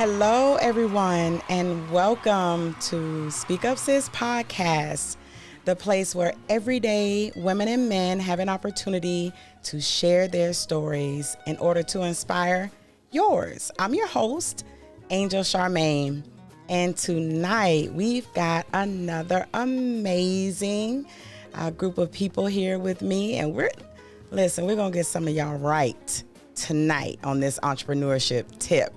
Hello, everyone, and welcome to SpeakUp Sis Podcast, the place where everyday women and men have an opportunity to share their stories in order to inspire yours. I'm your host, Angel Charmaine, and tonight we've got another amazing group of people here with me, and we're gonna get some of y'all right tonight on this entrepreneurship tip.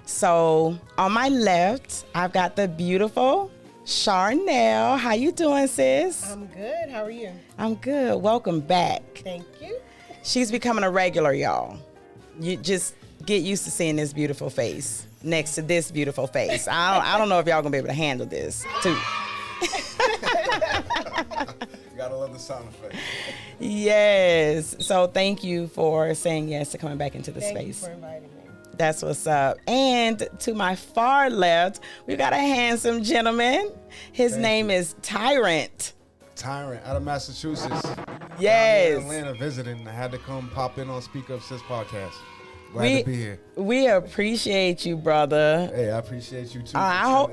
So on my left, I've got the beautiful Charnel. How you doing, sis? I'm good. How are you? I'm good. Welcome back. Thank you. She's becoming a regular, y'all. You just get used to seeing this beautiful face next to this beautiful face. I don't know if y'all gonna be able to handle this too. You gotta love the sound effect. Yes. So thank you for saying yes to coming back into the space. Thank you for inviting me. That's what's up. And to my far left, we've got a handsome gentleman. His name is Tyrant. Tyrant out of Massachusetts. Yes. I'm in Atlanta visiting. I had to come pop in on SpeakUp Sis Podcast. Glad to be here. We appreciate you, brother. Hey, I appreciate you too. I hope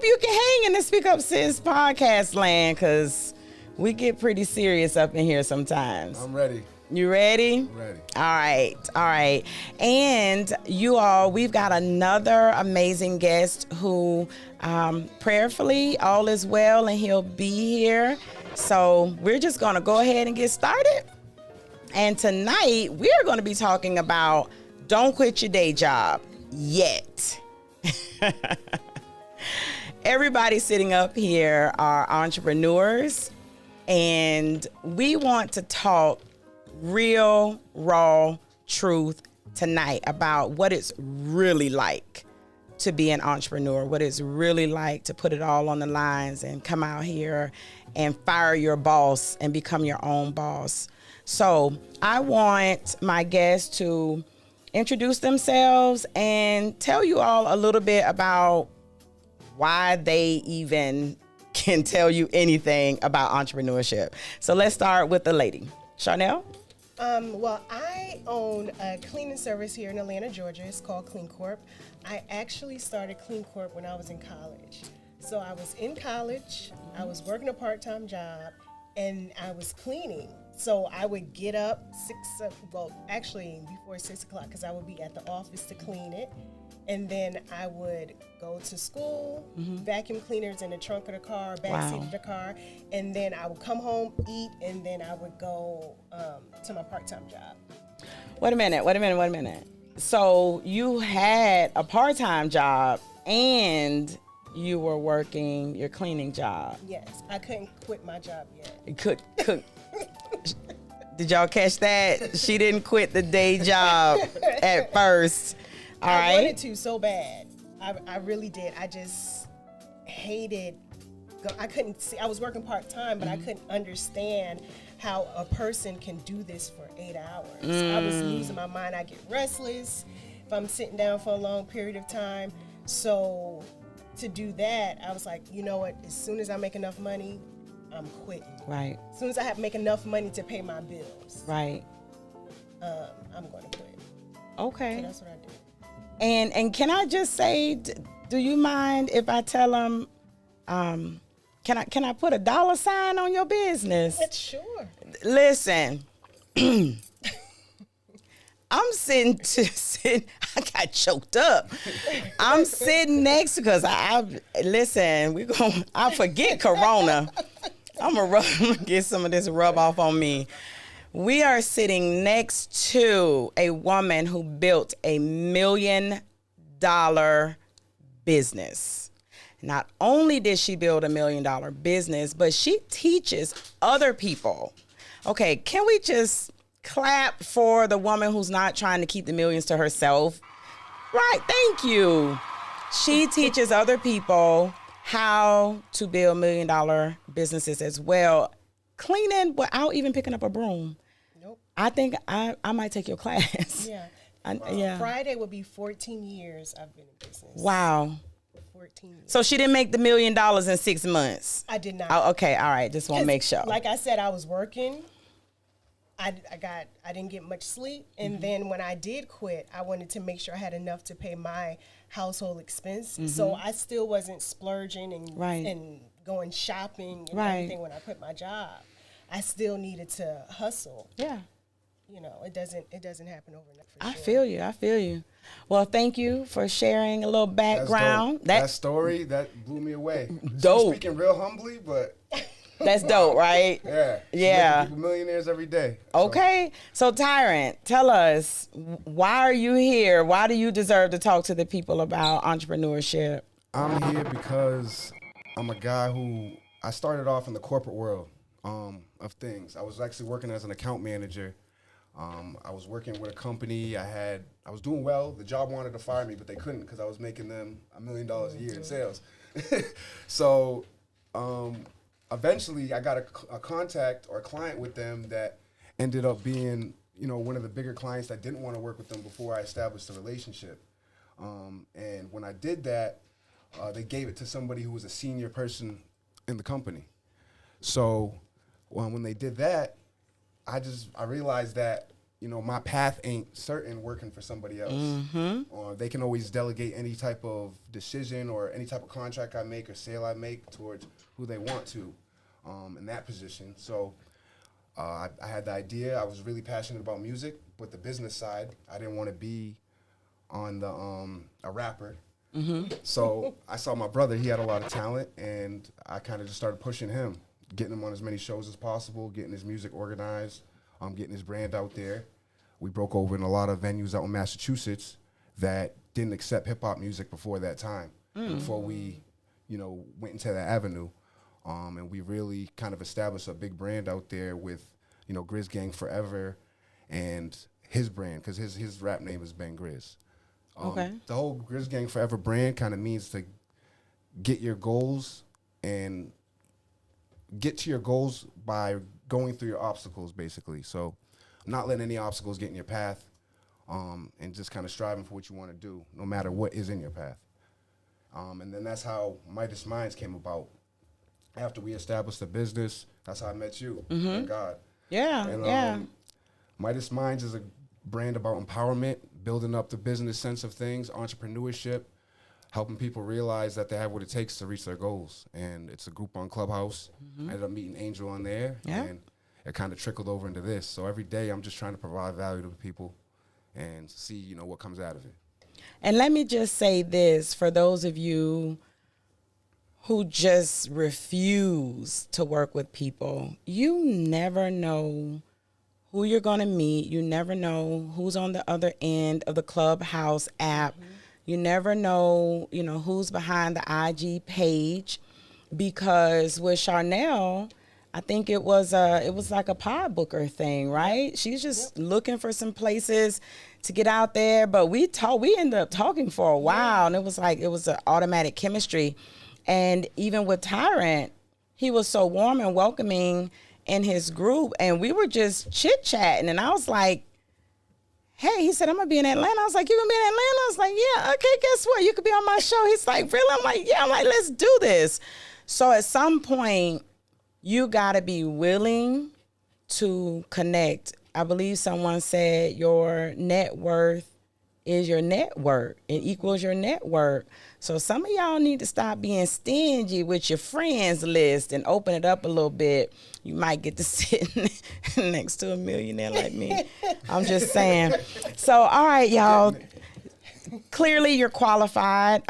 you can hang in the SpeakUp Sis Podcast land, because we get pretty serious up in here sometimes. I'm ready. You ready? I'm ready. All right. And you all, we've got another amazing guest who prayerfully all is well and he'll be here. So we're just going to go ahead and get started. And tonight we're going to be talking about don't quit your day job yet. Everybody sitting up here are entrepreneurs, and we want to talk real, raw truth tonight about what it's really like to be an entrepreneur, what it's really like to put it all on the lines and come out here and fire your boss and become your own boss. So I want my guests to introduce themselves and tell you all a little bit about why they even can tell you anything about entrepreneurship. So let's start with the lady. Charnel? Well, I own a cleaning service here in Atlanta, Georgia. It's called Clean Corp. I actually started Clean Corp when I was in college. So I was in college, I was working a part-time job, and I was cleaning. So I would get up before 6 o'clock, because I would be at the office to clean it. And then I would go to school, vacuum cleaners in the trunk of the car, backseat of the car. And then I would come home, eat, and then I would go to my part-time job. Wait a minute. So you had a part-time job and you were working your cleaning job. Yes, I couldn't quit my job yet. You could. Did y'all catch that? She didn't quit the day job at first. All right. I wanted to so bad. I really did. I just hated. I couldn't see. I was working part-time, but I couldn't understand how a person can do this for 8 hours. I was losing my mind. I get restless if I'm sitting down for a long period of time. So to do that, I was like, you know what? As soon as I make enough money, I'm quitting. Right. As soon as I make enough money to pay my bills, right, I'm going to quit. Okay. So that's what I did. And can I just say, do you mind if I tell them, can I put a dollar sign on your business? Sure. Listen, I'm sitting, I got choked up. I'm sitting next to, because I forget Corona. I'm gonna get some of this rub off on me. We are sitting next to a woman who built $1 million business. Not only did she build $1 million business, but she teaches other people. Okay, can we just clap for the woman who's not trying to keep the millions to herself? Right, thank you. She teaches other people how to build $1 million businesses as well. Cleaning without even picking up a broom. Nope. I think I might take your class. Yeah. Yeah. Friday will be 14 years I've been in business. Wow. 14 years. So she didn't make the $1 million in 6 months? I did not. Oh, okay, all right. Just want to make sure. Like I said, I was working I didn't get much sleep. And then when I did quit, I wanted to make sure I had enough to pay my household expense. So I still wasn't splurging and going shopping and everything when I quit my job. I still needed to hustle. Yeah. You know, it doesn't happen overnight for sure. I feel you. Well, thank you for sharing a little background. That story, that blew me away. Dope. Speaking real humbly, but That's dope, right? yeah. Yeah. People millionaires every day. Okay. So Tyrant, tell us, why are you here? Why do you deserve to talk to the people about entrepreneurship? I'm here because I'm a guy who, I started off in the corporate world of things. I was actually working as an account manager. I was working with a company. I was doing well. The job wanted to fire me, but they couldn't because I was making them $1 million a year in sales. So eventually I got a contact or a client with them that ended up being, one of the bigger clients that didn't want to work with them before I established a relationship. And when I did that, they gave it to somebody who was a senior person in the company. So when they did that, I realized that, my path ain't certain working for somebody else. Or they can always delegate any type of decision or any type of contract I make or sale I make towards who they want to in that position. So I had the idea. I was really passionate about music, but the business side, I didn't want to be on the a rapper. So I saw my brother. He had a lot of talent, and I kind of just started pushing him, getting him on as many shows as possible, getting his music organized, getting his brand out there. We broke over in a lot of venues out in Massachusetts that didn't accept hip-hop music before that time, before we, went into that avenue. And we really kind of established a big brand out there with, Grizz Gang Forever and his brand, because his rap name is Ben Grizz. Okay. The whole Grizz Gang Forever brand kind of means to get your goals and get to your goals by going through your obstacles, basically. So not letting any obstacles get in your path, and just kind of striving for what you want to do, no matter what is in your path. And then that's how Midas Minds came about. After we established the business, that's how I met you. Thank God. Yeah, And, Midas Minds is a brand about empowerment, building up the business sense of things, entrepreneurship, helping people realize that they have what it takes to reach their goals. And it's a group on Clubhouse. I ended up meeting Angel on there, and it kind of trickled over into this. So every day I'm just trying to provide value to people and see, what comes out of it. And let me just say this, for those of you who just refuse to work with people, you never know who you're going to meet. You never know who's on the other end of the Clubhouse app. You never know, who's behind the IG page, because with Charnel, I think it was like a pod booker thing, right? She's just looking for some places to get out there. But we ended up talking for a while, and it was an automatic chemistry. And even with Tyrant, he was so warm and welcoming in his group, and we were just chit-chatting, and I was like, hey, he said, I'm going to be in Atlanta. I was like, you going to be in Atlanta? I was like, yeah, okay, guess what? You could be on my show. He's like, really? I'm like, yeah. I'm like, let's do this. So at some point, you got to be willing to connect. I believe someone said your net worth is your network. It equals your network. So some of y'all need to stop being stingy with your friends list and open it up a little bit. You might get to sit next to a millionaire like me. I'm just saying. So, all right, y'all. Clearly, you're qualified.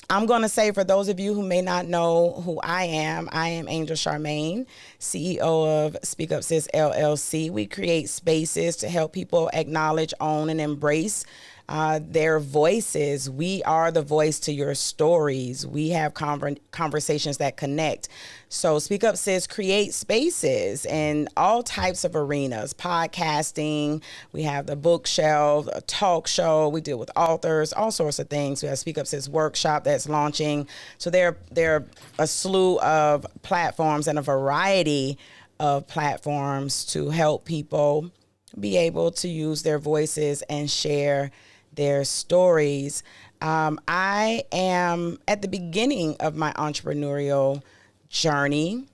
I'm going to say, for those of you who may not know who I am Angel Charmaine, CEO of SpeakUp Sis LLC. We create spaces to help people acknowledge, own, and embrace their voices. We are the voice to your stories. We have conversations that connect. So SpeakUp Sis creates spaces in all types of arenas, podcasting. We have the bookshelf, a talk show. We deal with authors, all sorts of things. We have SpeakUp Sis workshop that's launching. So there are a slew of platforms and a variety of platforms to help people be able to use their voices and share their stories. I am at the beginning of my entrepreneurial journey.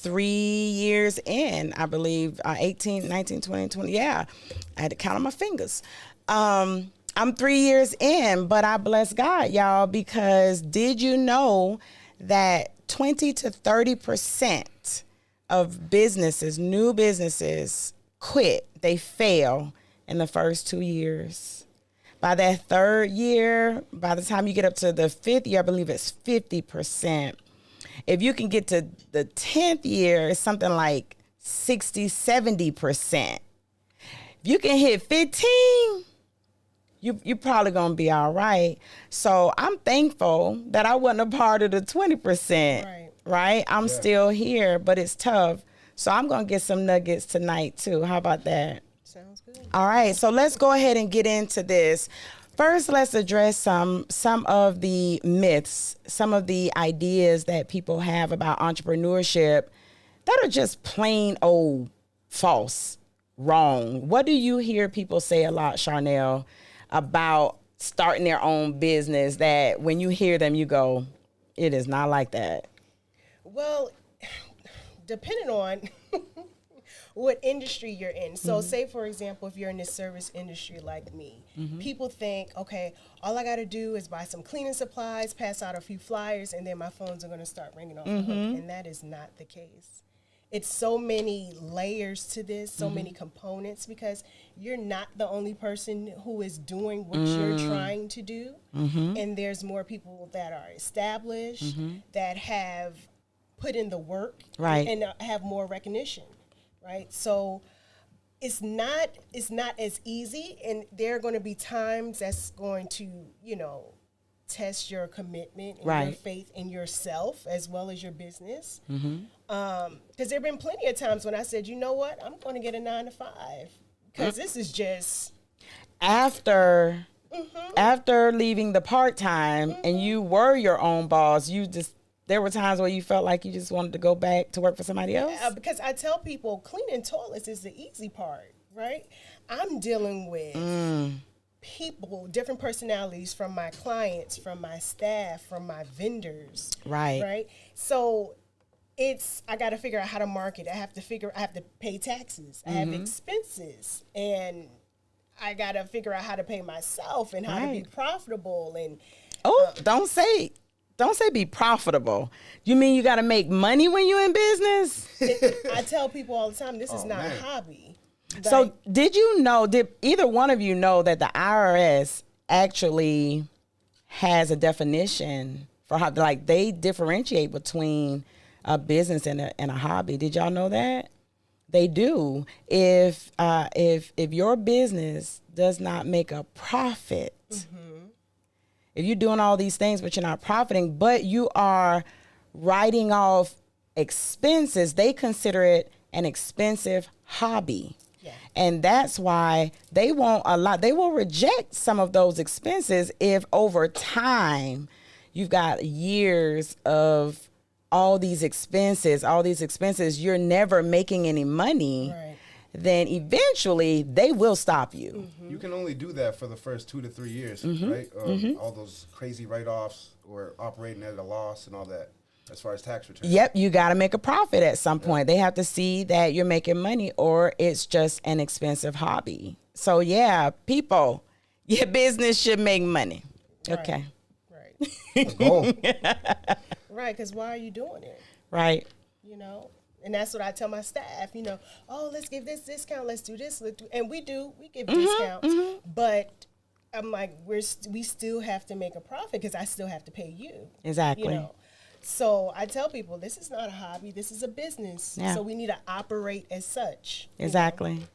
3 years in, I believe, 18, 19, 20, 20. Yeah, I had to count on my fingers. I'm 3 years in, but I bless God, y'all, because did you know that 20 to 30% of businesses, new businesses, quit, they fail in the first 2 years. By that third year, by the time you get up to the fifth year, I believe it's 50%. If you can get to the 10th year, it's something like 60, 70%. If you can hit 15, you're probably going to be all right. So I'm thankful that I wasn't a part of the 20%, right? I'm still here, but it's tough. So I'm going to get some nuggets tonight too. How about that? Sounds good. All right, so let's go ahead and get into this. First, let's address some of the myths, some of the ideas that people have about entrepreneurship that are just plain old false, wrong. What do you hear people say a lot, Charnel, about starting their own business that when you hear them, you go, it is not like that? Well, depending on what industry you're in. So say, for example, if you're in the service industry like me, people think, okay, all I got to do is buy some cleaning supplies, pass out a few flyers, and then my phones are going to start ringing off the hook. And that is not the case. It's so many layers to this, so many components, because you're not the only person who is doing what you're trying to do. And there's more people that are established, that have put in the work, and have more recognition. Right, so it's not as easy, and there are going to be times that's going to, test your commitment and your faith in yourself as well as your business. Because there have been plenty of times when I said, you know what, I'm going to get a 9 to 5 because this is just after leaving the part-time and you were your own boss. There were times where you felt like you just wanted to go back to work for somebody else? Because I tell people cleaning toilets is the easy part, right? I'm dealing with people, different personalities from my clients, from my staff, from my vendors. Right? So I got to figure out how to market. I have to pay taxes. I have expenses. And I got to figure out how to pay myself and how to be profitable. And don't say be profitable. You mean you got to make money when you're in business? I tell people all the time, this is not a hobby. So did either one of you know that the IRS actually has a definition for how, like, they differentiate between a business and a hobby? Did y'all know that? They do. If your business does not make a profit, if you're doing all these things, but you're not profiting, but you are writing off expenses, they consider it an expensive hobby. Yeah. And that's why they will reject some of those expenses if over time you've got years of all these expenses, you're never making any money. Then eventually they will stop you. You can only do that for the first 2 to 3 years, right? All those crazy write-offs or operating at a loss and all that, as far as tax returns. Yep, you got to make a profit at some point. They have to see that you're making money, or it's just an expensive hobby. So yeah, people, your business should make money. Okay. Right. Let's go. Right, because why are you doing it? Right. And that's what I tell my staff, let's give this discount, let's do this. And we give discounts. But I'm like, we still have to make a profit because I still have to pay you. Exactly. So I tell people, this is not a hobby, this is a business. Yeah. So we need to operate as such. Exactly.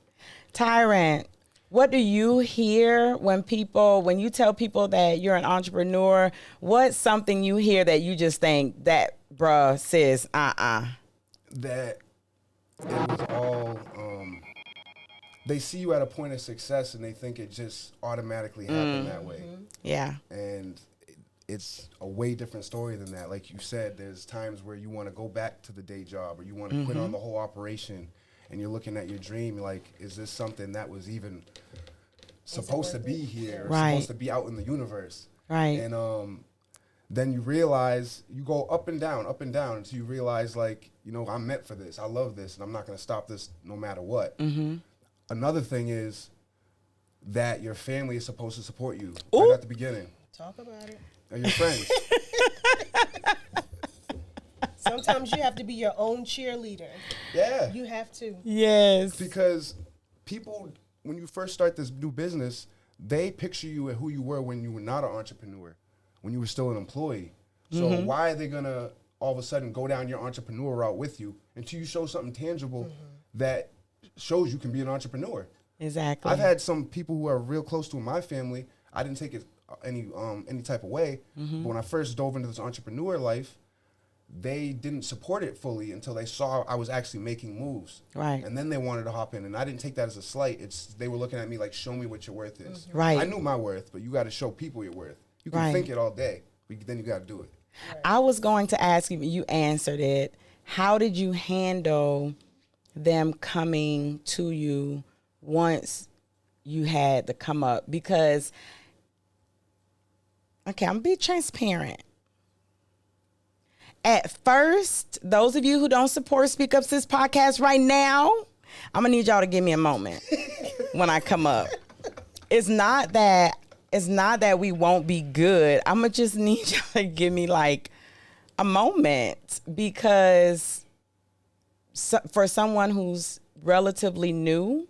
Tyrant, what do you hear when you tell people that you're an entrepreneur? What's something you hear that you just think that, bruh, sis, that it was all, they see you at a point of success and they think it just automatically happened that way. Yeah. And it's a way different story than that. Like you said, there's times where you want to go back to the day job or you want to quit on the whole operation and you're looking at your dream like, is this something that was even supposed to be here, or supposed to be out in the universe? Right. And then you realize, you go up and down until you realize, like, you know, I'm meant for this. I love this, and I'm not going to stop this no matter what. Mm-hmm. Another thing is that your family is supposed to support you Ooh. right at the beginning. Talk about it. Or your friends. Sometimes you have to be your own cheerleader. Yeah. You have to. Yes. Because people, when you first start this new business, they picture you and who you were when you were not an entrepreneur, when you were still an employee. So why are they going to all of a sudden go down your entrepreneur route with you until you show something tangible that shows you can be an entrepreneur? Exactly. I've had some people who are real close to in my family. I didn't take it any type of way. But when I first dove into this entrepreneur life, they didn't support it fully until they saw I was actually making moves. Right. And then they wanted to hop in. And I didn't take that as a slight. They were looking at me like, show me what your worth is. Right. I knew my worth, but you got to show people your worth. You can Right. think it all day, but then you got to do it. I was going to ask you, you answered it. How did you handle them coming to you once you had to come up? Because, okay, I'm going to be transparent. At first, those of you who don't support SpeakUp Sis Podcast right now, I'm going to need y'all to give me a moment when I come up. It's not that we won't be good. I'm going to just need y'all to give me like a moment, because for someone who's relatively new,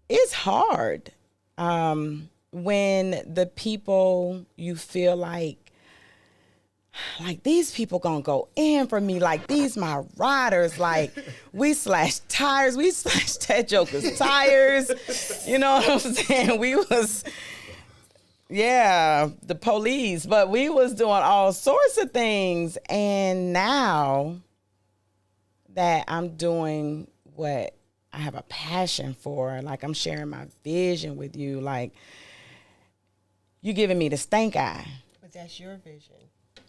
it's hard when the people you feel like these people gonna go in for me, like these my riders, like we slashed tires, we slashed that joker's tires, you know what I'm saying? We was, the police, but we was doing all sorts of things. And now that I'm doing what I have a passion for, like I'm sharing my vision with you, like you giving me the stank eye. But that's your vision.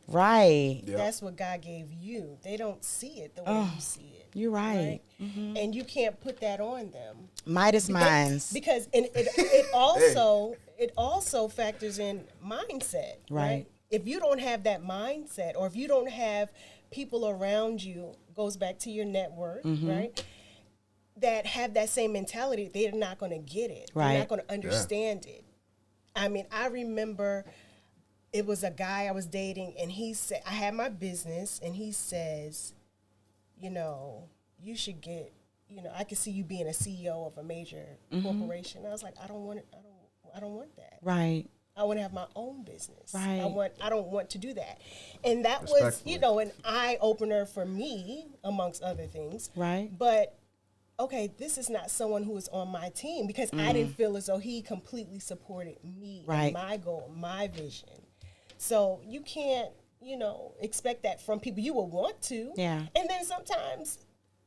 Right. Yep. That's what God gave you. They don't see it the way you see it. You're right. Mm-hmm. And you can't put that on them. Midas minds. Because it also factors in mindset. Right. If you don't have that mindset, or if you don't have people around you, goes back to your network, right? That have that same mentality, they're not going to get it. Right. They're not going to understand it. I mean, I remember it was a guy I was dating, and he said, I had my business, and he says, you know, you should get, you know, I could see you being a CEO of a major corporation. I was like, I don't want that. Right. I want to have my own business. Right. I don't want to do that. And that was, you know, an eye opener for me, amongst other things. Right. But okay, this is not someone who is on my team, because I didn't feel as though he completely supported me and my goal, my vision. So you can't, you know, expect that from people. You will want to. Yeah. And then sometimes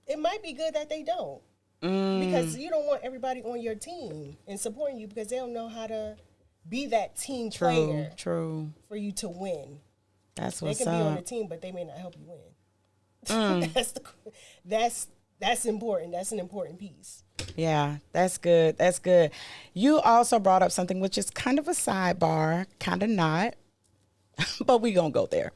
it might be good that they don't. Because you don't want everybody on your team and supporting you, because they don't know how to be that team player True. for you to win. That's They what's can be on the up. team, but they may not help you win. That's important. That's an important piece. Yeah, that's good. That's good. You also brought up something which is kind of a sidebar, kind of not, but we gonna go there.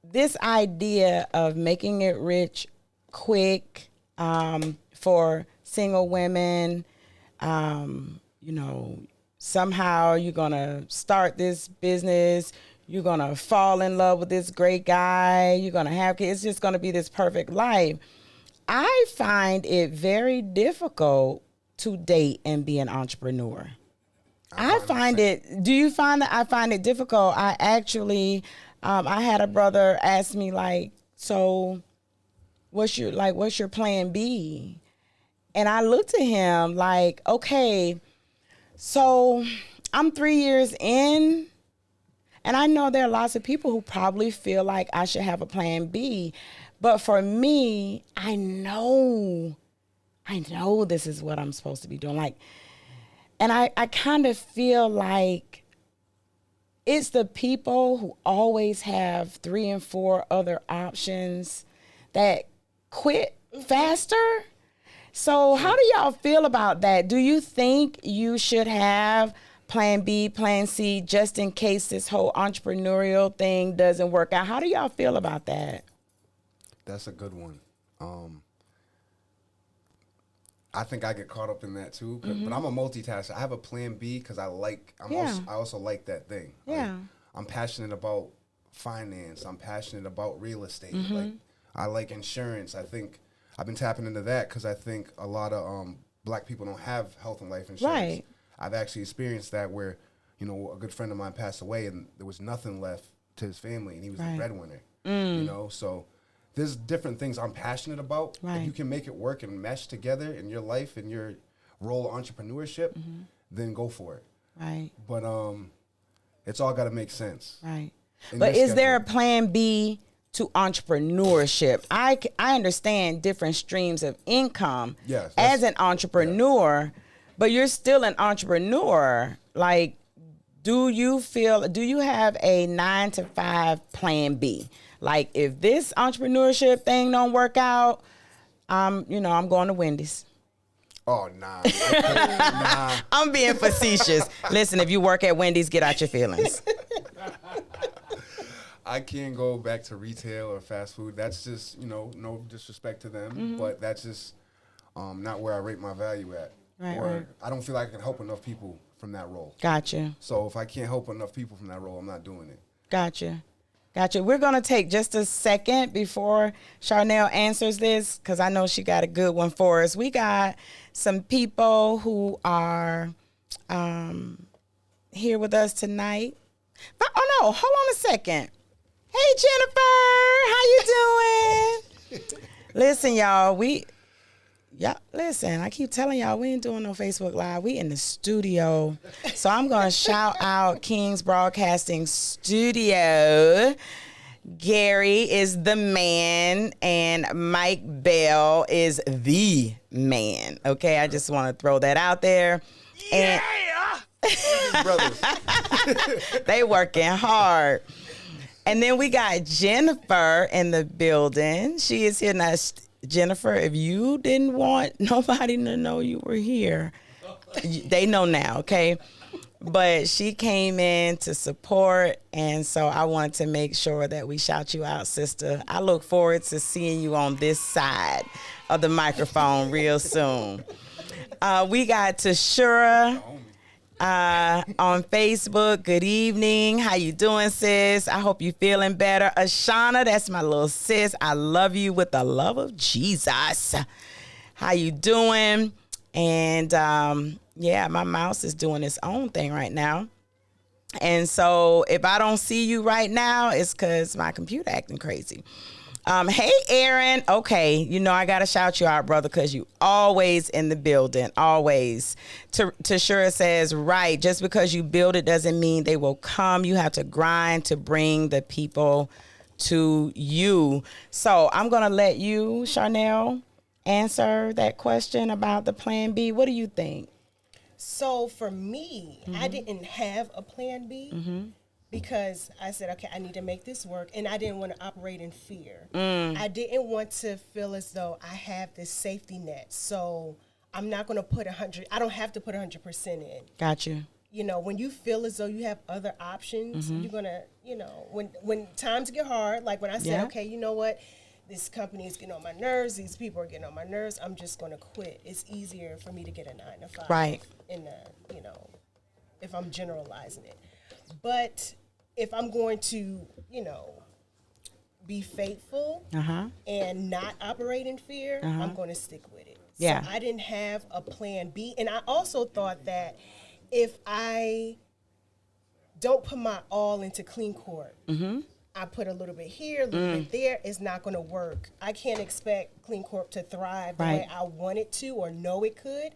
This idea of making it rich quick for single women, you know, somehow you're gonna start this business, you're gonna fall in love with this great guy, you're gonna have kids, it's just gonna be this perfect life. I find it very difficult to date and be an entrepreneur. Do you find that I find it difficult? I actually, I had a brother ask me like, so what's your plan B? And I looked at him like, okay, so I'm 3 years in, and I know there are lots of people who probably feel like I should have a plan B. But for me, I know this is what I'm supposed to be doing. Like, and I kind of feel like it's the people who always have 3 and 4 other options that quit faster. So how do y'all feel about that? Do you think you should have plan B, plan C, just in case this whole entrepreneurial thing doesn't work out. How do y'all feel about that? That's a good one. I think I get caught up in that too, but I'm a multitasker. I have a plan B because I also like that thing. Yeah. Like, I'm passionate about finance. I'm passionate about real estate. Like, I like insurance. I think I've been tapping into that because I think a lot of Black people don't have health and life insurance. Right. I've actually experienced that where, you know, a good friend of mine passed away and there was nothing left to his family, and he was the breadwinner. You know, so there's different things I'm passionate about. If you can make it work and mesh together in your life and your role of entrepreneurship, then go for it. Right. But it's all got to make sense. Right. In But your is there a schedule. plan B to entrepreneurship? I understand different streams of income Yes, as an entrepreneur, but you're still an entrepreneur. Like, do you have a 9-to-5 plan B? Like, if this entrepreneurship thing don't work out, I'm going to Wendy's. Oh, nah. Nah. I'm being facetious. Listen, if you work at Wendy's, get out your feelings. I can't go back to retail or fast food. That's just, no disrespect to them, but that's just not where I rate my value at. Right. I don't feel like I can help enough people from that role. Gotcha. So if I can't help enough people from that role, I'm not doing it. Gotcha. We're going to take just a second before Charnel answers this, because I know she got a good one for us. We got some people who are here with us tonight. But, hold on a second. Hey, Jennifer, how you doing? Listen, y'all, I keep telling y'all we ain't doing no Facebook Live. We in the studio. So I'm going to shout out King's Broadcasting Studio. Gary is the man and Mike Bell is the man. Okay, I just want to throw that out there. Yeah! Brothers. They working hard. And then we got Jennifer in the building. She is here now. Jennifer, if you didn't want nobody to know you were here, they know now, okay? But she came in to support, and so I wanted to make sure that we shout you out, sister. I look forward to seeing you on this side of the microphone real soon. We got Tashura on Facebook. Good evening. How you doing, sis? I hope you feeling better. Ashana, that's my little sis. I love you with the love of Jesus. How you doing? And my mouse is doing its own thing right now. And so if I don't see you right now, it's because my computer acting crazy. Hey, Aaron. Okay, I got to shout you out, brother, because you always in the building, always. Tashura says, right, just because you build it doesn't mean they will come. You have to grind to bring the people to you. So I'm going to let you, Charnel, answer that question about the plan B. What do you think? So for me, I didn't have a plan B. Because I said, okay, I need to make this work. And I didn't want to operate in fear. I didn't want to feel as though I have this safety net. So I'm not going to put 100. I don't have to put 100% in. Got you. When you feel as though you have other options, you're going to, when times get hard, like when I said, okay, you know what? This company is getting on my nerves. These people are getting on my nerves. I'm just going to quit. It's easier for me to get a 9-to-5. Right. If I'm generalizing it. But if I'm going to, be faithful and not operate in fear, I'm going to stick with it. Yeah. So I didn't have a plan B. And I also thought that if I don't put my all into Clean Corp, I put a little bit here, a little bit there, it's not going to work. I can't expect Clean Corp to thrive the way I want it to or know it could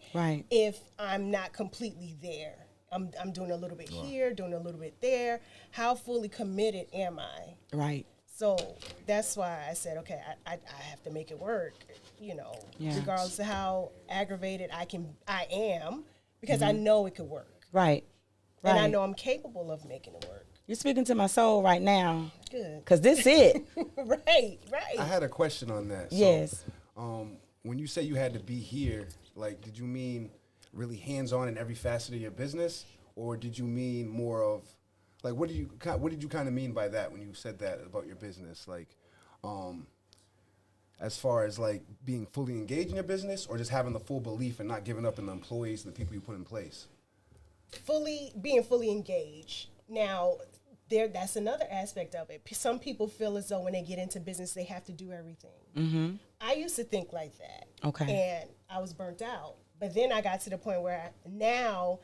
if I'm not completely there. I'm doing a little bit here, doing a little bit there. How fully committed am I? Right. So that's why I said, okay, I have to make it work, regardless of how aggravated I am, because I know it could work. Right. And I know I'm capable of making it work. You're speaking to my soul right now. Good. Because this it. Right. I had a question on that. Yes. So, when you say you had to be here, like, did you mean really hands-on in every facet of your business? or did you mean more of, like, what did you kind of mean by that when you said that about your business? Like, as far as like being fully engaged in your business, or just having the full belief and not giving up in the employees and the people you put in place? Being fully engaged. Now, that's another aspect of it. Some people feel as though when they get into business, they have to do everything. Mm-hmm. I used to think like that. Okay. And I was burnt out. But then I got to the point where now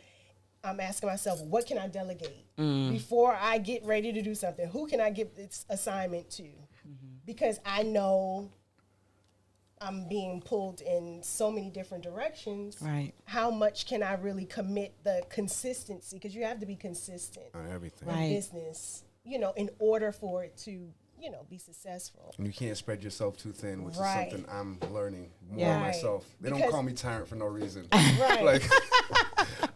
I'm asking myself, what can I delegate? Before I get ready to do something, who can I give this assignment to? Mm-hmm. Because I know I'm being pulled in so many different directions. Right. How much can I really commit the consistency? Because you have to be consistent On everything. in Right. business, in order for it to, be successful. And you can't spread yourself too thin, which Right. is something I'm learning more Yeah. myself. They don't Because- call me tyrant for no reason. Right. Like,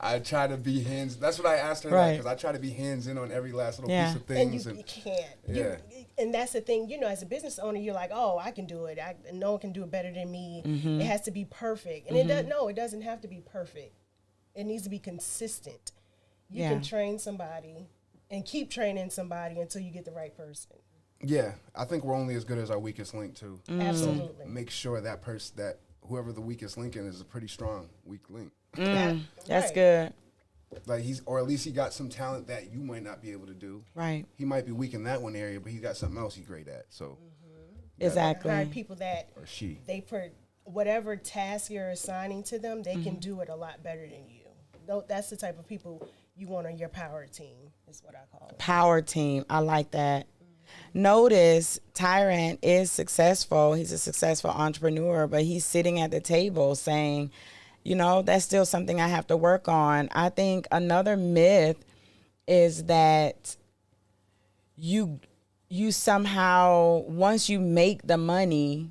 I try to be that's what I asked her, Right. because I try to be hands in on every last little Yeah. piece of And things. you can't. Yeah. And that's the thing, as a business owner, you're like, oh, I can do it. No one can do it better than me. Mm-hmm. It has to be perfect. And it doesn't have to be perfect. It needs to be consistent. You Yeah. can train somebody and keep training somebody until you get the right person. Yeah, I think we're only as good as our weakest link too. Absolutely. So make sure that whoever the weakest link in is a pretty strong weak link. That's Right. good. Like or at least he got some talent that you might not be able to do. Right. He might be weak in that one area, but he's got something else he's great at. So Exactly. Hire people that or she. whatever task you're assigning to them, they can do it a lot better than you. That's the type of people you want on your power team, is what I call it. Power team. I like that. Notice Tyrant is successful. He's a successful entrepreneur, but he's sitting at the table saying, that's still something I have to work on. I think another myth is that you somehow, once you make the money,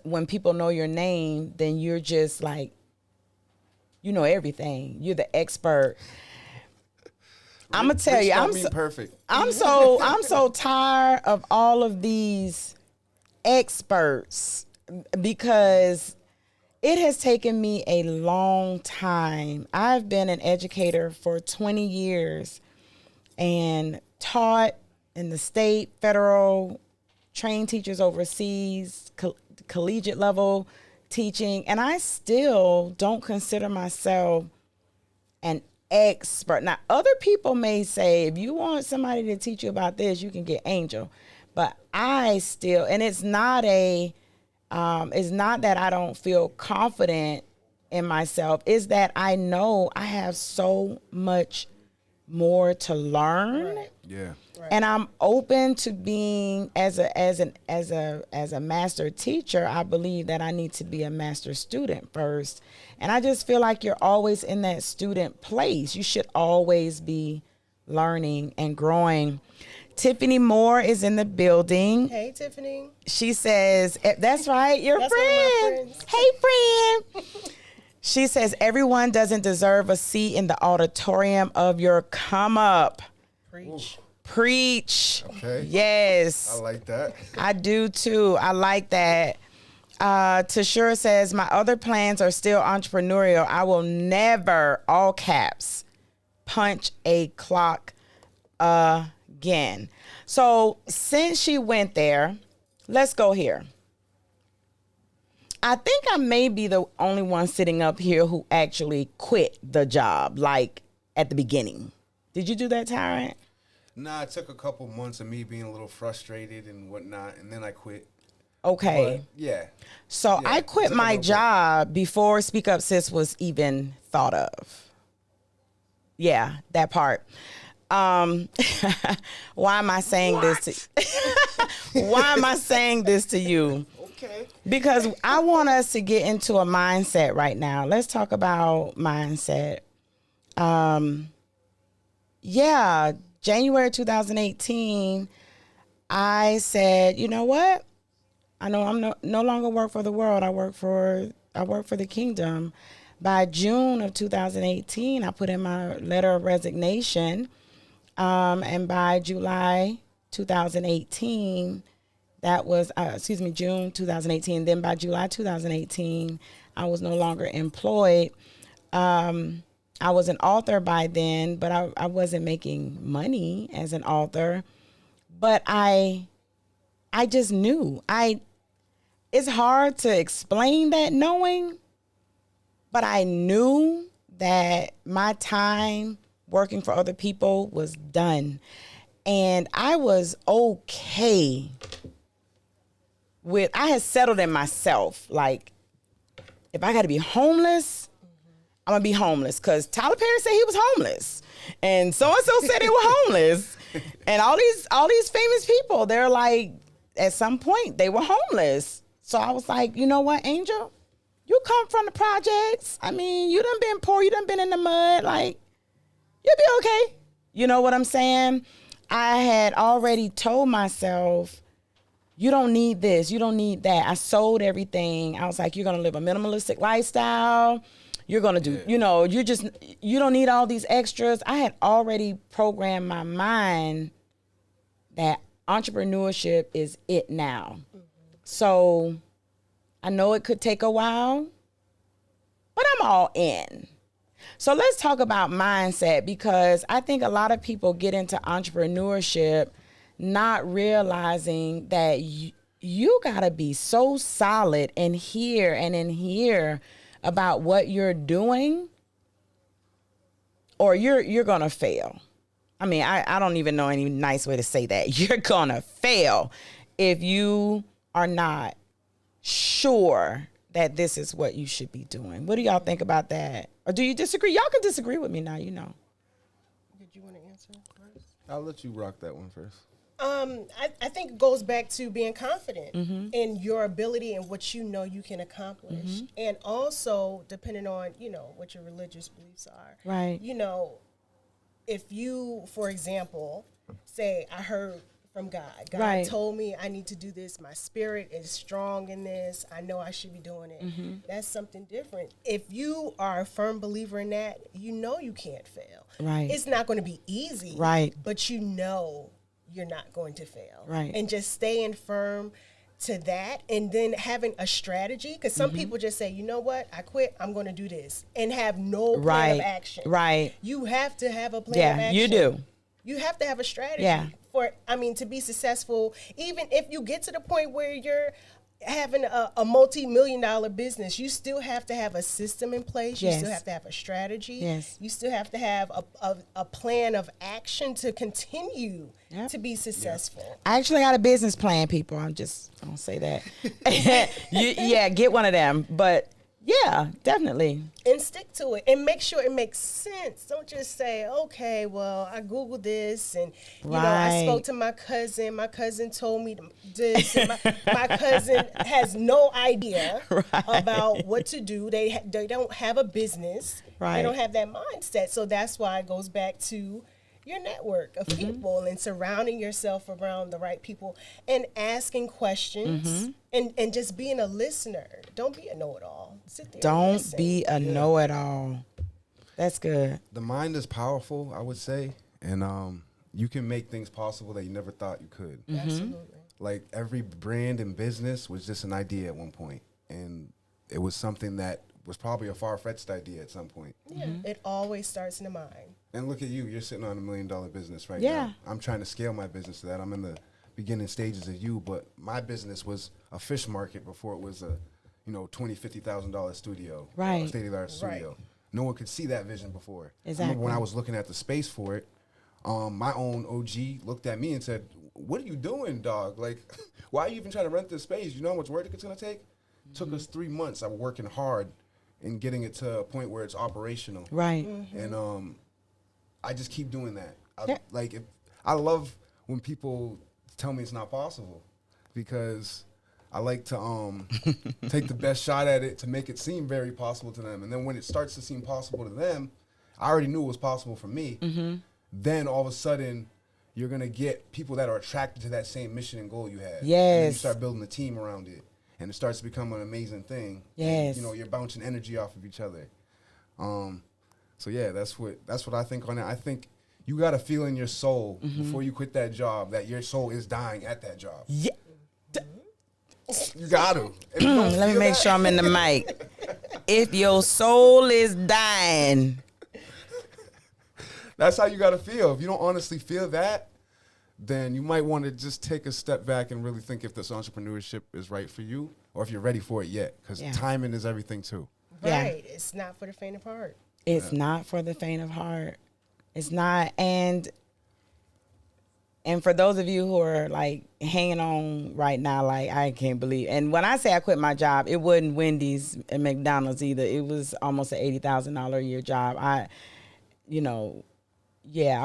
when people know your name, then you're just like, everything. You're the expert. I'm gonna tell you, Perfect. I'm so tired of all of these experts, because it has taken me a long time. I've been an educator for 20 years and taught in the state, federal, trained teachers overseas, collegiate level teaching, and I still don't consider myself an expert. Now, other people may say, if you want somebody to teach you about this, you can get Angel. But I still, and it's not that I don't feel confident in myself. It's that I know I have so much more to learn. Right. Yeah. Right. And I'm open to being as a master teacher. I believe that I need to be a master student first. And I just feel like you're always in that student place. You should always be learning and growing. Tiffany Moore is in the building. Hey, Tiffany. She says, that's right, your That's one of my friend. friends. Hey, friend. She says, everyone doesn't deserve a seat in the auditorium of your come up. Preach. Preach. Okay. Yes. I like that. I do too. I like that. Tashura says, my other plans are still entrepreneurial. I will never, all caps, punch a clock again. So since she went there, let's go here. I think I may be the only one sitting up here who actually quit the job, like at the beginning. Did you do that, Tyrant? Nah, it took a couple months of me being a little frustrated and whatnot, and then I quit. Okay. But, yeah. So Yeah, I it quit took a my little bit. job before SpeakUp Sis was even thought of. Yeah, that part. Why am I saying this to Why am I saying this to you? Okay. Because I want us to get into a mindset right now. Let's talk about mindset. January 2018, I said, you know what? I know I'm no longer work for the world. I work for the kingdom. By June of 2018, I put in my letter of resignation. And by July 2018, that was, June 2018. Then by July 2018, I was no longer employed. I was an author by then, but I wasn't making money as an author. But I just knew. It's hard to explain that knowing, but I knew that my time working for other people was done. And I was okay with, I had settled in myself. Like, if I got to be homeless, I'm going to be homeless. Because Tyler Perry said he was homeless. And so-and-so said they were homeless. And all these famous people, they're like, at some point, they were homeless. So I was like, you know what, Angel? You come from the projects. I mean, you done been poor. You done been in the mud. Like, you'll be okay. You know what I'm saying? I had already told myself, you don't need this. You don't need that. I sold everything. I was like, you're going to live a minimalistic lifestyle. You're going to do, you know, you don't need all these extras. I had already programmed my mind that entrepreneurship is it now. Mm-hmm. So I know it could take a while, but I'm all in. So let's talk about mindset, because I think a lot of people get into entrepreneurship not realizing that you got to be so solid in here and in here about what you're doing, or you're going to fail. I mean, I don't even know any nice way to say that. You're going to fail if you are not sure that this is what you should be doing. What do y'all think about that? Or do you disagree? Y'all can disagree with me now, you know. Did you want to answer first? I'll let you rock that one first. I think it goes back to being confident in your ability and what you know you can accomplish. And also, depending on, you know, what your religious beliefs are. Right. You know, if you, for example, say, I heard from God. God right. told me I need to do this. My spirit is strong in this. I know I should be doing it. That's something different. If you are a firm believer in that, you know you can't fail. Right. It's not going to be easy. Right. But you know you're not going to fail. Right. And just staying firm to that, and then having a strategy, because some people just say, you know what, I quit, I'm going to do this, and have no plan of action. Right. You have to have a plan of action. Yeah, you do. You have to have a strategy. Yeah. To be successful, even if you get to the point where you're having a multi-million-dollar business, you still have to have a system in place. You still have to have a strategy. Yes. You still have to have a plan of action to continue to be successful. I actually got a business plan, people. I don't say that. Get one of them. But yeah, definitely. And stick to it and make sure it makes sense. Don't just say, okay, well, I Googled this and, you know, I spoke to my cousin. My cousin told me this. And my cousin has no idea about what to do. They don't have a business. Right. They don't have that mindset. So that's why it goes back to your network of people and surrounding yourself around the right people and asking questions and just being a listener. Don't be a know-it-all. Sit there. Don't be a know-it-all. That's good. The mind is powerful, I would say, and you can make things possible that you never thought you could. Absolutely. Like every brand and business was just an idea at one point, and it was something that was probably a far-fetched idea at some point. Yeah, it always starts in the mind. And look at you, you're sitting on $1 million business right now. I'm trying to scale my business to that. I'm in the beginning stages of you, but my business was a fish market before it was a, $20,000, $50,000 studio, state-of-the-art studio. Right. No one could see that vision before. Exactly. I remember when I was looking at the space for it, my own OG looked at me and said, "What are you doing, dog? Like, why are you even trying to rent this space? You know how much work it's going to take?" Took us 3 months. I'm working hard and getting it to a point where it's operational. Right. And I just keep doing that. I love when people tell me it's not possible, because I like to take the best shot at it to make it seem very possible to them. And then when it starts to seem possible to them, I already knew it was possible for me. Then all of a sudden, you're going to get people that are attracted to that same mission and goal you had. Yes. And then you start building a team around it. And it starts to become an amazing thing. Yes. And, you're bouncing energy off of each other. So yeah, that's what I think on that. I think you got to feel in your soul before you quit that job that your soul is dying at that job. Yeah. You got to. Let me make sure I'm in the mic. If your soul is dying That's how you got to feel. If you don't honestly feel that, then you might want to just take a step back and really think if this entrepreneurship is right for you or if you're ready for it yet, because timing is everything too. Right. It's not for the faint of heart. It's not for the faint of heart. It's not. And for those of you who are like hanging on right now, like I can't believe. And when I say I quit my job, it wasn't Wendy's and McDonald's either. It was almost an $80,000 a year job. I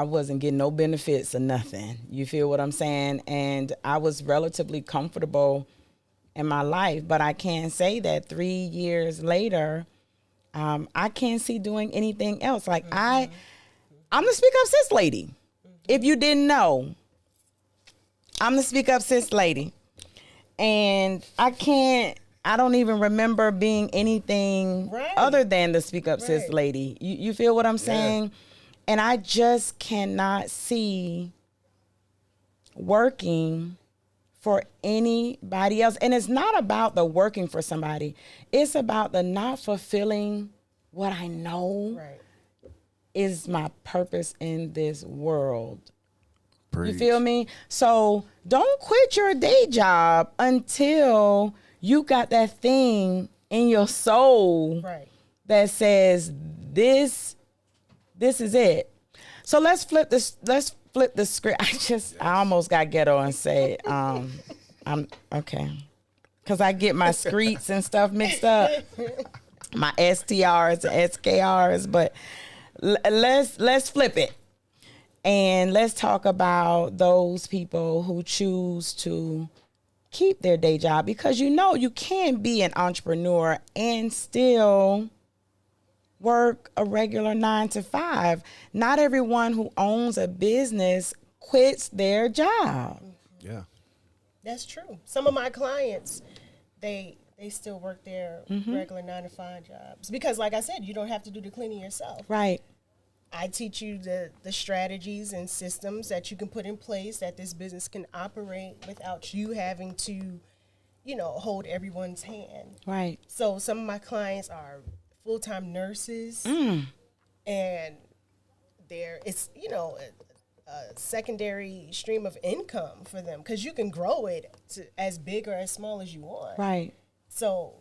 wasn't getting no benefits or nothing. You feel what I'm saying? And I was relatively comfortable in my life, but I can say that 3 years later, I can't see doing anything else. Like I'm the SpeakUp Sis lady. If you didn't know, I'm the SpeakUp Sis lady. And I don't even remember being anything other than the SpeakUp Sis lady. You feel what I'm saying? And I just cannot see working for anybody else. And it's not about the working for somebody. It's about the not fulfilling what I know is my purpose in this world. Preach. You feel me? So don't quit your day job until you got that thing in your soul that says this is it. So let's flip this. Let's flip the script. I almost got ghetto and say, I'm okay, because I get my screets and stuff mixed up, my STRs and SKRs. But let's flip it, and let's talk about those people who choose to keep their day job, because you can be an entrepreneur and still work a regular 9 to 5. Not everyone who owns a business quits their job. Yeah. That's true. Some of my clients, they still work their regular 9 to 5 jobs. Because like I said, you don't have to do the cleaning yourself. Right. I teach you the strategies and systems that you can put in place that this business can operate without you having to, hold everyone's hand. Right. So some of my clients are full-time nurses, and it's a secondary stream of income for them, because you can grow it to as big or as small as you want. Right. So,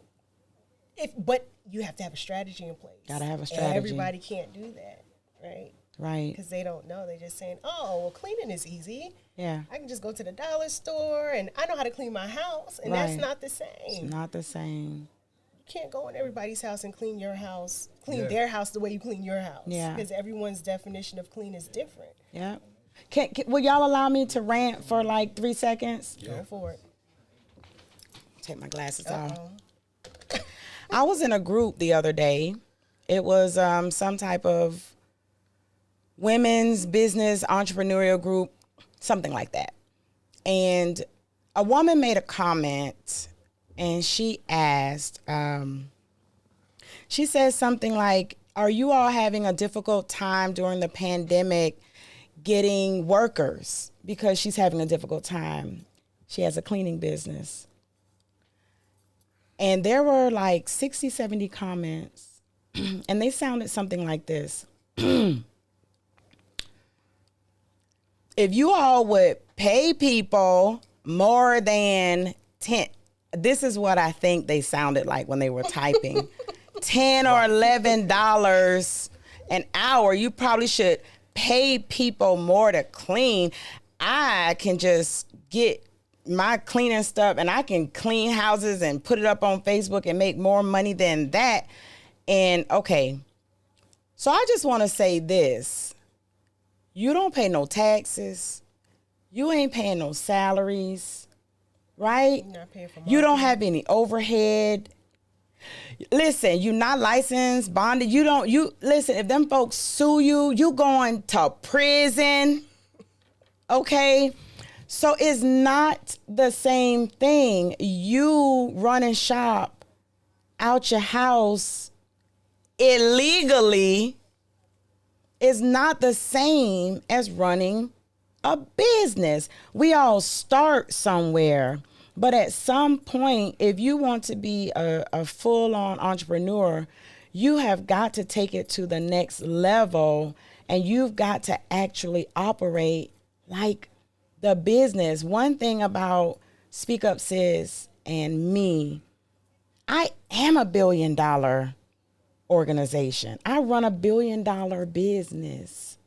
but you have to have a strategy in place. Gotta have a strategy. And everybody can't do that, right? Right. Because they don't know. They're just saying, "Oh, well, cleaning is easy. Yeah. I can just go to the dollar store, and I know how to clean my house," and that's not the same. It's not the same. You can't go in everybody's house and clean your house, their house the way you clean your house. Yeah. Because everyone's definition of clean is different. Yeah. Will y'all allow me to rant for like 3 seconds? Yeah. Go for it. Take my glasses off. I was in a group the other day. It was some type of women's business entrepreneurial group, something like that. And a woman made a comment, and she asked, she said something like, "Are you all having a difficult time during the pandemic getting workers?" Because she's having a difficult time. She has a cleaning business. And there were like 60, 70 comments, and they sounded something like this. If you all would pay people more than 10, this is what I think they sounded like when they were typing, $10 or $11 an hour, you probably should pay people more to clean. I can just get my cleaning stuff and I can clean houses and put it up on Facebook and make more money than that. And okay, so I just want to say this. You don't pay no taxes. You ain't paying no salaries, right? You're not paying for you don't have any overhead. Listen, you're not licensed, bonded. Listen, if them folks sue you, you going to prison. Okay? So it's not the same thing. You running shop out your house illegally is not the same as running a business. We all start somewhere, but at some point, if you want to be a full-on entrepreneur, you have got to take it to the next level and you've got to actually operate like the business. One thing about Speak Up Sis and me, I am a $1 billion organization. I run a $1 billion business.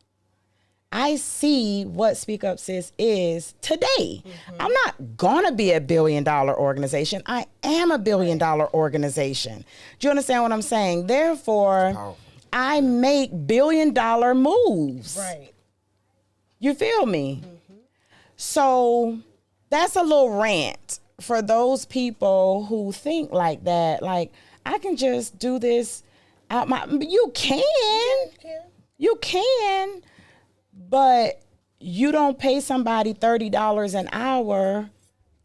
I see what Speak Up Sis is today. I'm not gonna be a $1 billion organization. I am a $1 billion organization. Do you understand what I'm saying? Therefore, I make $1 billion moves. Right. You feel me? So that's a little rant for those people who think like that. Like, I can just do this out my, you can. You can. But you don't pay somebody $30 an hour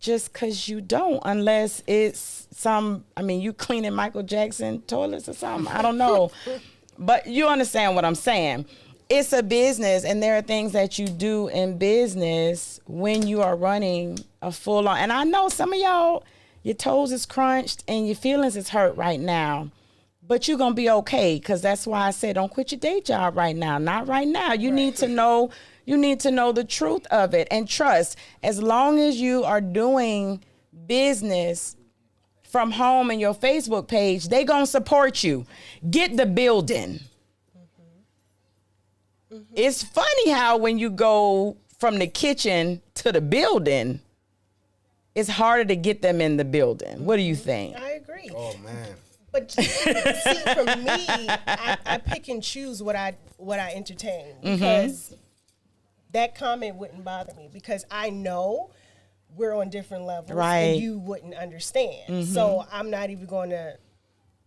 just because you don't, unless it's you cleaning Michael Jackson toilets or something. I don't know. But you understand what I'm saying. It's a business, and there are things that you do in business when you are running a full on. And I know some of y'all, your toes is crunched and your feelings is hurt right now. But you're going to be okay, because that's why I said don't quit your day job right now. Not right now. You need to know the truth of it. And trust, as long as you are doing business from home and your Facebook page, they going to support you. Get the building. It's funny how when you go from the kitchen to the building, it's harder to get them in the building. What do you think? I agree. Oh, man. But see, for me, I pick and choose what I entertain, because that comment wouldn't bother me, because I know we're on different levels, right, and you wouldn't understand. So I'm not even going to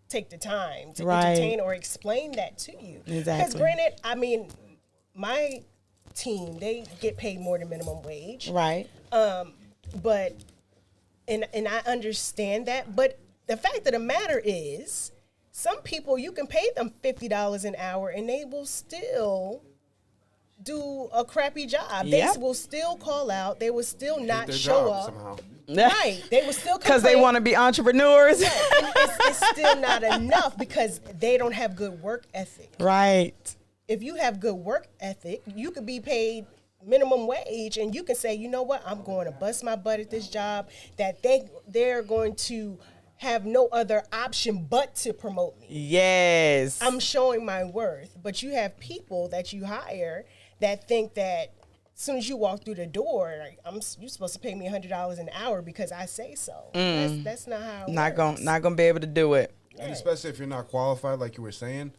take the time to entertain or explain that to you. Exactly. Because granted, I mean, my team, they get paid more than minimum wage. Right. But and I understand that, but the fact of the matter is, some people, you can pay them $50 an hour and they will still do a crappy job. They will still call out. They will still not show up. Somehow. Right. They will still because they want to be entrepreneurs. Right. And it's still not enough because they don't have good work ethic. Right. If you have good work ethic, you could be paid minimum wage and you can say, you know what, I'm going to bust my butt at this job, that they're going to have no other option but to promote me. Yes. I'm showing my worth. But you have people that you hire that think that as soon as you walk through the door, like, you're supposed to pay me $100 an hour because I say so. That's not how it works. Not gonna be able to do it. And especially if you're not qualified, like you were saying.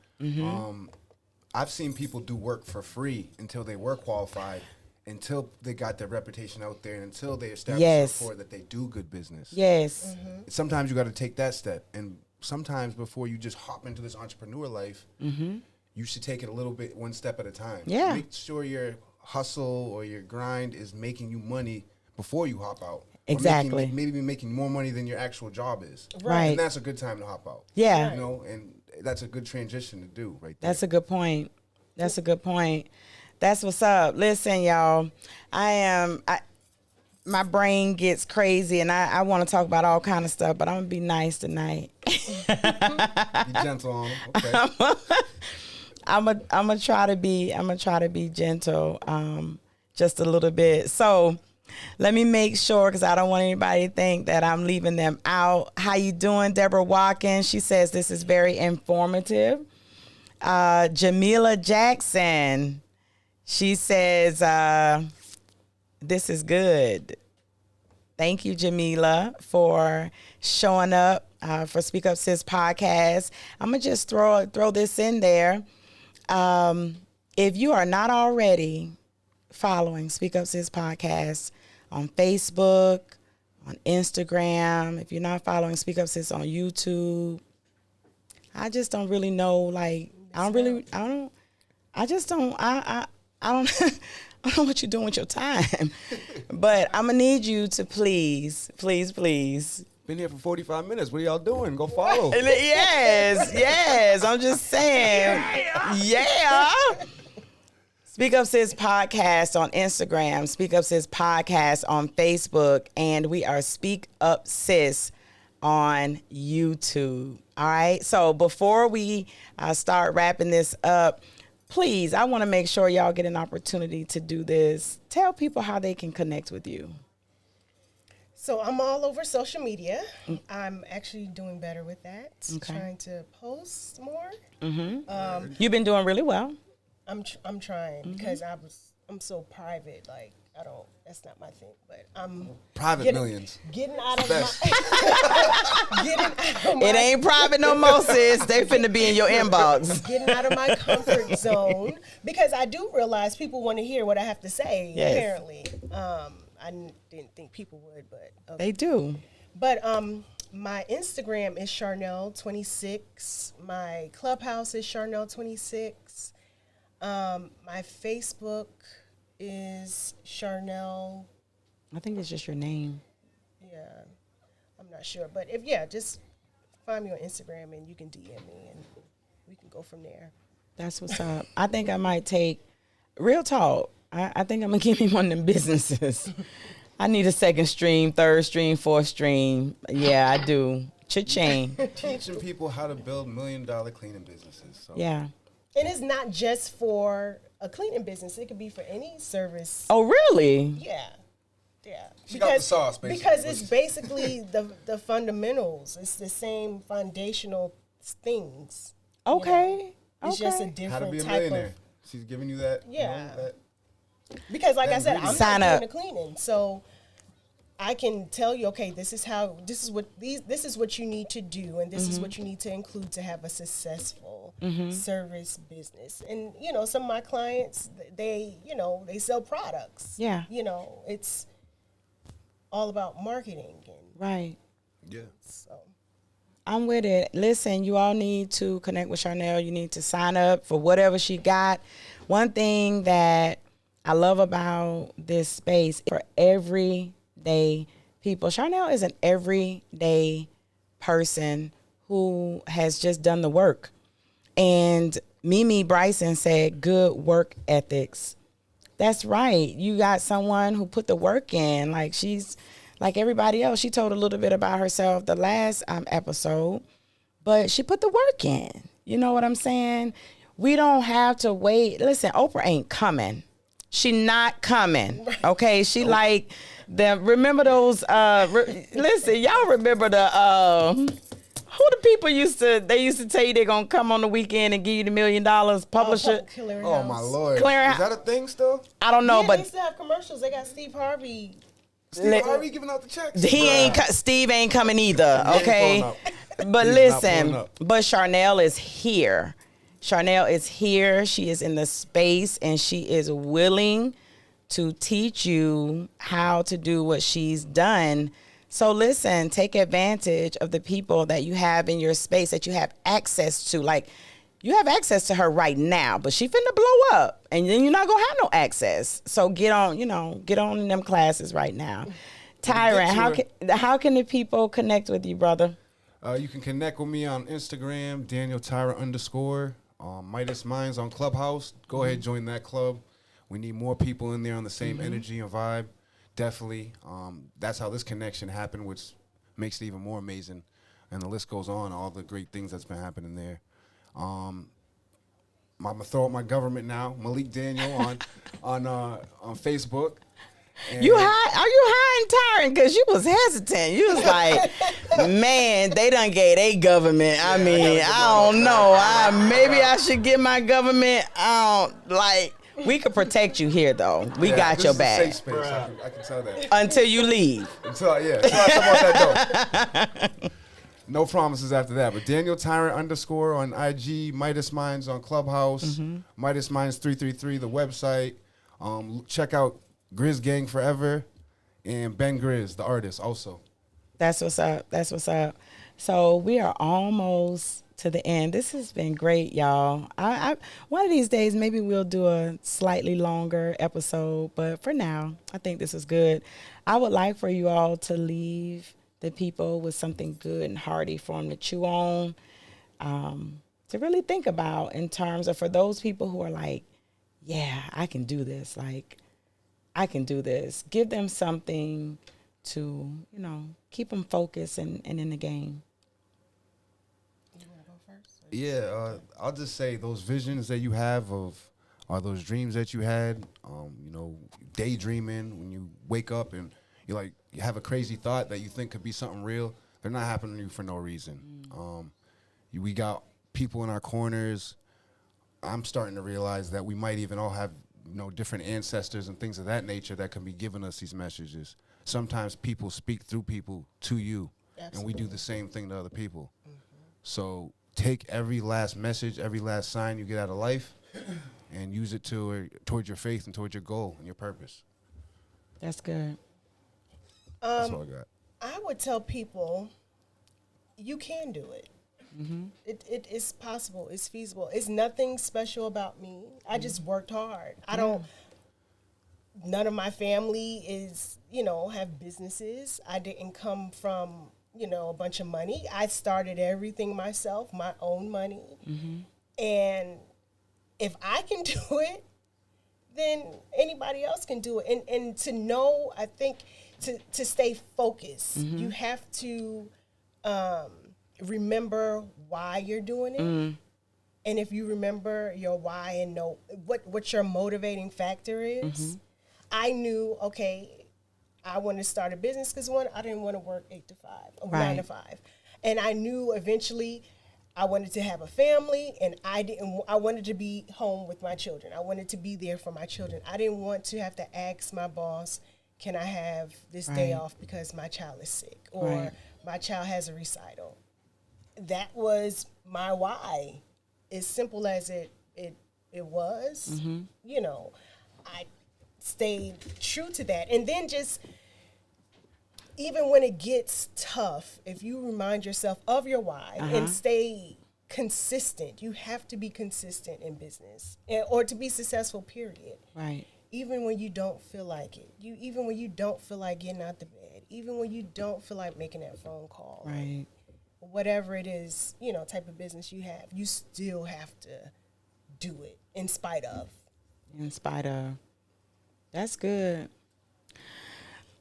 I've seen people do work for free until they were qualified, until they got their reputation out there, and until they established rapport that they do good business. Yes. Sometimes you got to take that step. And sometimes before you just hop into this entrepreneur life, you should take it a little bit, one step at a time. Yeah. Make sure your hustle or your grind is making you money before you hop out. Exactly. Maybe making more money than your actual job is. Right. And that's a good time to hop out. Yeah. You know, and that's a good transition to do right there. That's a good point. That's a good point. That's what's up. Listen, y'all, my brain gets crazy and I want to talk about all kind of stuff, but I'm going to be nice tonight. Be gentle on them. Okay. I'm gonna try to be gentle, just a little bit. So let me make sure, because I don't want anybody to think that I'm leaving them out. How you doing, Deborah Watkins? She says this is very informative. Jamila Jackson, she says this is good. Thank you, Jamila, for showing up for Speak Up Sis Podcast. I'm gonna just throw this in there. If you are not already following Speak Up Sis Podcast on Facebook, on Instagram, if you're not following Speak Up Sis on YouTube, I just don't really know. Like, I don't know what you're doing with your time, but I'm gonna need you to please. Been here for 45 minutes. What are y'all doing? Go follow. Yes. I'm just saying. Yeah. Speak Up Sis Podcast on Instagram, Speak Up Sis Podcast on Facebook, and we are Speak Up Sis on YouTube. All right. So before we start wrapping this up, please, I want to make sure y'all get an opportunity to do this. Tell people how they can connect with you. So I'm all over social media. I'm actually doing better with that. Okay. Trying to post more. You've been doing really well. I'm trying because I'm so private. Like that's not my thing. But I'm Private millions. Getting out of my It ain't private no more, sis. They finna be in your inbox. getting out of my comfort zone because I do realize people want to hear what I have to say. Yes. Apparently, I didn't think people would, but okay. They do. But my Instagram is Charnel26. My Clubhouse is Charnel26. My Facebook is Charnel. I think it's just your name. Yeah, I'm not sure, but just find me on Instagram and you can DM me and we can go from there. That's what's up. I think I might take real talk. I think I'm gonna give me one of them businesses. I need a second stream, third stream, fourth stream. Yeah, I do. Cha-ching. Teaching people how to build $1 million cleaning businesses. So. Yeah. And it's not just for a cleaning business. It could be for any service. Oh, really? Yeah. Yeah. She got the sauce, basically. Because it's basically the fundamentals. It's the same foundational things. Okay. It's just a How to different be a type millionaire. of. She's giving you that. Yeah. That. Because, like I said, I'm Sign not up. doing the cleaning, so I can tell you, okay, this is what you need to do, and this is what you need to include to have a successful service business. And some of my clients, they sell products. Yeah. It's all about marketing, and Right. Yeah. so. I'm with it. Listen, you all need to connect with Charnel. You need to sign up for whatever she got. One thing that I love about this space for everyday people. Charnel is an everyday person who has just done the work. And Mimi Bryson said, good work ethics. That's right. You got someone who put the work in. Like she's like everybody else. She told a little bit about herself the last episode, but she put the work in. You know what I'm saying? We don't have to wait. Listen, Oprah ain't coming. She not coming, okay? She like remember those, listen, y'all remember who the people used to tell you they're going to come on the weekend and give you the $1 million publisher? Oh, my Lord. Clearing Is that a thing still? I don't know, They but still have commercials. They got Steve Harvey. Steve Harvey giving out the checks? Steve ain't coming either, okay? But listen, but Charnel is here. Charnel is here. She is in the space and she is willing to teach you how to do what she's done. So listen, take advantage of the people that you have in your space that you have access to. Like you have access to her right now, but she finna blow up and then you're not gonna have no access. So get on in them classes right now. Tyron, how can the people connect with you, brother? You can connect with me on Instagram, DanielTyra_. Midas Minds on Clubhouse. Go ahead, join that club. We need more people in there on the same energy and vibe. Definitely. That's how this connection happened, which makes it even more amazing. And the list goes on, all the great things that's been happening there. I'm going to throw out my government now, Malik Daniel on Facebook. And Are you hiding Tyron? Because you was hesitant. You was like, man, they done gave they government. I mean, I don't know. Maybe I should get my government. We could protect you here, though. We got your back. Safe space. I can tell that. Until you leave. Until I come out that door. No promises after that. But Daniel Tyra _ on IG, Midas Minds on Clubhouse, Midas Minds 333, the website. Check out Grizz Gang Forever and Ben Grizz, the artist, also. That's what's up. So we are almost to the end. This has been great, y'all. I one of these days, maybe we'll do a slightly longer episode, but for now, I think this is good. I would like for you all to leave the people with something good and hearty for them to chew on, to really think about in terms of for those people who are like, yeah, I can do this. Like, I can do this. Give them something to, keep them focused and in the game. You want to go first? I'll just say those visions that you have are those dreams that you had, daydreaming when you wake up and you have a crazy thought that you think could be something real. They're not happening to you for no reason. We got people in our corners. I'm starting to realize that we might even all have different ancestors and things of that nature that can be giving us these messages. Sometimes people speak through people to you. Absolutely. And we do the same thing to other people. So take every last message, every last sign you get out of life and use it towards your faith and towards your goal and your purpose. That's good. That's all I got. I would tell people you can do it. It is possible. It's feasible. It's nothing special about me. I just worked hard. None of my family is, have businesses. I didn't come from, a bunch of money. I started everything myself, my own money. And if I can do it, then anybody else can do it. And to know, I think, to stay focused, you have to remember why you're doing it. And if you remember your why and know what your motivating factor is, I knew, okay, I wanted to start a business because I didn't want to work 8 to 5, or 9 to 5. And I knew eventually I wanted to have a family, and I wanted to be home with my children. I wanted to be there for my children. I didn't want to have to ask my boss, can I have this day off because my child is sick or my child has a recital. That was my why. As simple as it was, I stayed true to that. And then just, even when it gets tough, if you remind yourself of your why and stay consistent, you have to be consistent in business or to be successful, period. Right. Even when you don't feel like it, even when you don't feel like getting out the bed, even when you don't feel like making that phone call. Right. Whatever it is, type of business you have, you still have to do it in spite of. In spite of. That's good.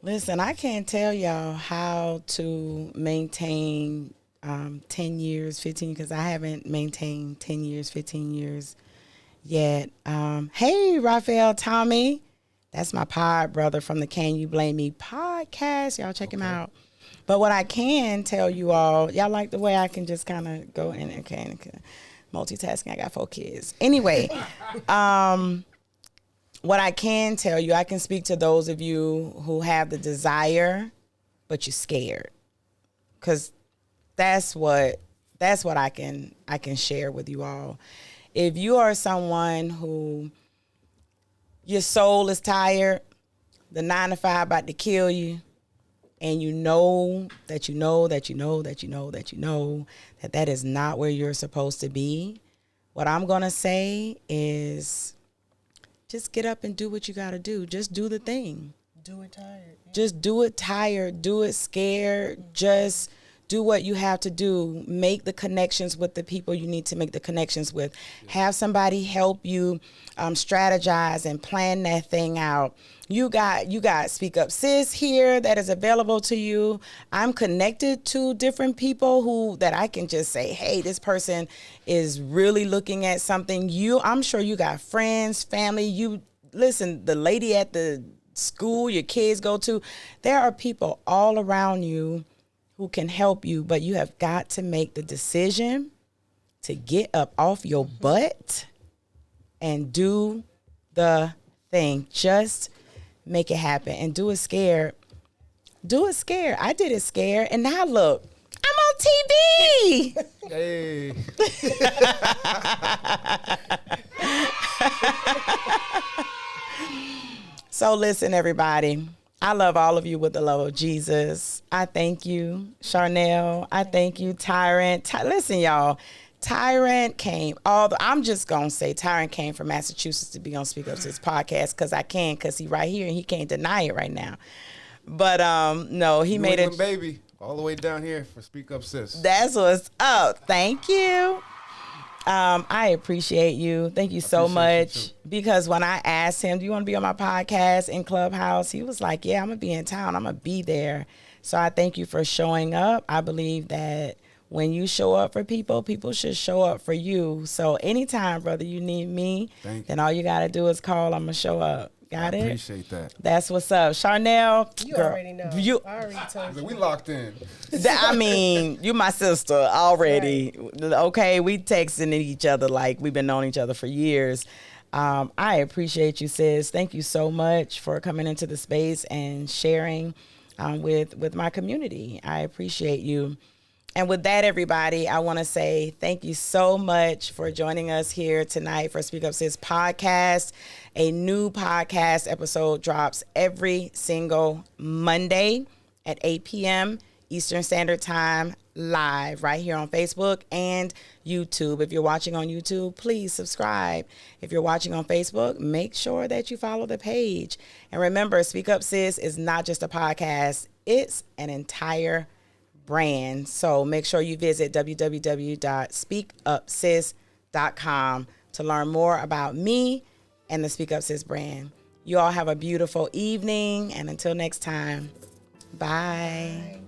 Listen, I can't tell y'all how to maintain 10 years, 15, because I haven't maintained 10 years, 15 years yet. Hey, Raphael Tommy. That's my pod brother from the Can You Blame Me podcast. Y'all check him out. But what I can tell you all, y'all like the way I can just kind of go in and multitasking. I got 4 kids. Anyway, what I can tell you, I can speak to those of you who have the desire, but you're scared. Because that's what I can share with you all. If you are someone who your soul is tired, the 9 to 5 about to kill you, and you know that is not where you're supposed to be, what I'm going to say is just get up and do what you got to do. Just do the thing. Do it tired. Yeah. Just do it tired. Do it scared. Just do what you have to do. Make the connections with the people you need to make the connections with. Have somebody help you strategize and plan that thing out. You got SpeakUp Sis here that is available to you. I'm connected to different people that I can just say, hey, this person is really looking at something. I'm sure you got friends, family. Listen, the lady at the school your kids go to, there are people all around you who can help you, but you have got to make the decision to get up off your butt and do the thing. Just make it happen and do it scared. Do it scared. I did it scared, and now look, I'm on TV. Hey. So listen, everybody. I love all of you with the love of Jesus. I thank you, Charnel. I thank you, Tyrant. Listen, y'all. Tyrant came. I'm just gonna say Tyrant came from Massachusetts to be on SpeakUp Sis Podcast because he right here and he can't deny it right now. But no, he made it. Baby, all the way down here for SpeakUp Sis. That's what's up. Thank you. I appreciate you. Thank you so much. Because when I asked him, do you want to be on my podcast in Clubhouse? He was like, yeah, I'm going to be in town. I'm going to be there. So I thank you for showing up. I believe that when you show up for people, people should show up for you. So anytime, brother, you need me, then all you got to do is call. I'm going to show up. Got it? Appreciate that. That's what's up. Charnel. You girl, already know. I already told you. We locked in. I mean, you my sister already. Right. Okay, we texting each other like we've been knowing each other for years. I appreciate you, sis. Thank you so much for coming into the space and sharing with my community. I appreciate you. And with that, everybody, I want to say thank you so much for joining us here tonight for SpeakUp Sis Podcast. A new podcast episode drops every single Monday at 8 p.m. Eastern Standard Time, live right here on Facebook and YouTube. If you're watching on YouTube, please subscribe. If you're watching on Facebook, make sure that you follow the page. And remember, SpeakUp Sis is not just a podcast, it's an entire brand. So make sure you visit www.speakupsis.com to learn more about me and the SpeakUp Sis brand. You all have a beautiful evening, and until next time, bye.